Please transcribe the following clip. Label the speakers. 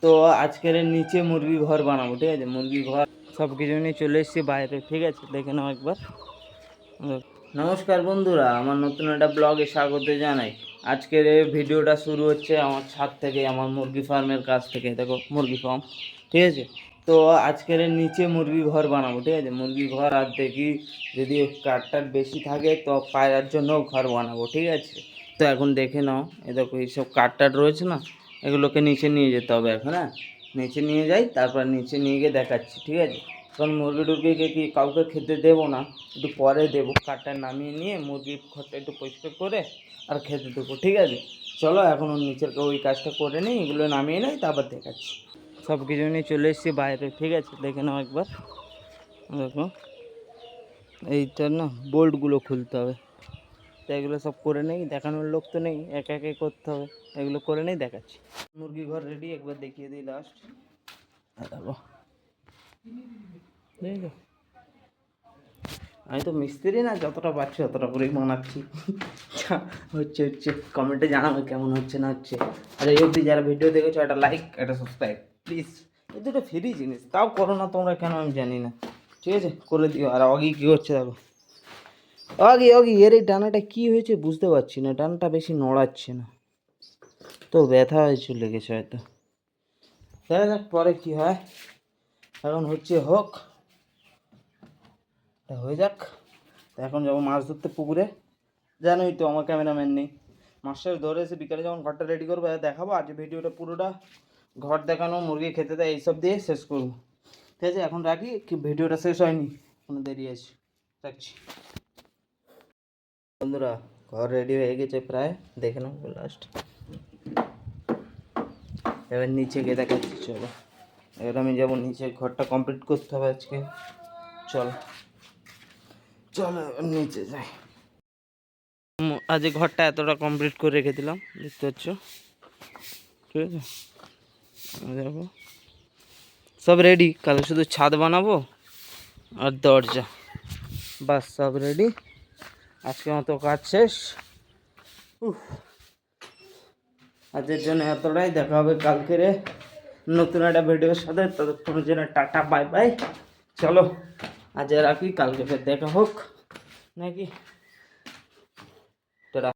Speaker 1: তো আজকের নিচে মুরগি ঘর বানাবো, ঠিক আছে। মুরগি ঘর সব কিছু নিয়ে চলে এসেছি বাইরে, ঠিক আছে। দেখে নাও একবার। নমস্কার বন্ধুরা, আমার নতুন একটা ব্লগে স্বাগত জানাই। আজকের এই ভিডিওটা শুরু হচ্ছে আমার ছাদ থেকে, আমার মুরগি ফার্মের কাছ থেকে। দেখো মুরগি ফার্ম, ঠিক আছে। তো আজকের নিচে মুরগি ঘর বানাবো, ঠিক আছে। মুরগি ঘর, আর দেখি যদি কাঠটার বেশি থাকে তো পায়রার জন্যও ঘর বানাবো, ঠিক আছে। তো এখন দেখে নাও, এ দেখো এইসব কাঠটার রয়েছে না, এগুলোকে নিচে নিয়ে যেতে হবে এখন। হ্যাঁ, নিচে নিয়ে যাই, তারপর নিচে নিয়ে গিয়ে দেখাচ্ছি, ঠিক আছে। কারণ মুরগি টুরগিকে কি কাউকে খেতে দেবো না, একটু পরে দেবো। কাঠটা নামিয়ে নিয়ে মুরগির ঘরটা একটু পরিষ্কার করে আর খেতে দেবো, ঠিক আছে। চলো এখন নিচের ওই কাজটা করে নিই, এগুলো নামিয়ে নেই, তারপর দেখাচ্ছি। সব কিছু নিয়ে চলে এসেছি বাইরে, ঠিক আছে। দেখে নাও একবার। দেখো এইটার না বোল্টগুলো খুলতে হবে, তো এগুলো সব করে নেই। দেখানোর লোক তো নেই, একা একে করতে হবে। এগুলো করে নেই, দেখাচ্ছি। মুরগি ঘর রেডি, একবার দেখিয়ে দিই লাস্ট। দেখো, দেখো আমি তো মিস্ত্রি না, যতটা পারছি ততটা করেই বানাচ্ছি। হচ্ছে হচ্ছে কমেন্টে জানাবে কেমন হচ্ছে না হচ্ছে। আর এই অবধি যারা ভিডিও দেখেছো, একটা লাইক, একটা সাবস্ক্রাইব প্লিজ। এই দুটো ফ্রি জিনিস, তাও করো না তোমরা, কেন আমি জানি না, ঠিক আছে। করে দিও। আর অগি কী হচ্ছে দেখো, অগি অগি এর এই ডানাটা কী হয়েছে বুঝতে পারছি না, ডানাটা বেশি নড়াচ্ছে না, তো ব্যথা হয়েছে, লেগেছে হয়তো। দেখা যাক পরে কী হয়, এখন হচ্ছে হোক, হয়ে যাক। এখন যাবো মাছ ধরতে পুকুরে। জানোই তো আমার ক্যামেরাম্যান নেই, মাছটা ধরে এসে বিকালে যখন ঘরটা রেডি করবো দেখাবো। আজ ভিডিওটা পুরোটা ঘর দেখানো, মুরগি খেতে দেয়, এইসব দিয়ে শেষ করবো, ঠিক আছে। এখন রাখি, কি ভিডিওটা শেষ হয়নি, কোনো দেরি আছে, রাখছি। বন্ধুরা ঘর রেডি হয়ে গেছে প্রায়, দেখে নাও লাস্ট। এবার নিচে গিয়ে দেখাচ্ছি, চলো। এবার আমি যাবো নিচে, ঘরটা কমপ্লিট করতে হবে আজকে। চলো চলো এবার নিচে যাই। আজ ঘরটা এতটা কমপ্লিট করে রেখে দিলাম, দেখতে পাচ্ছ, ঠিক আছে। দেখো সব রেডি, কাল শুধু ছাদ বানাবো আর দরজা, বাস সব রেডি। আজকে মতো কাজ শেষ। আজকের জন্য এতটাই, দেখা হবে কালকের নতুন একটা ভিডিওর সাথে। ততক্ষণের জন্য টাটা বাই বাই। চলো আজ রাখি, কালকে ফের দেখা হোক নাকি।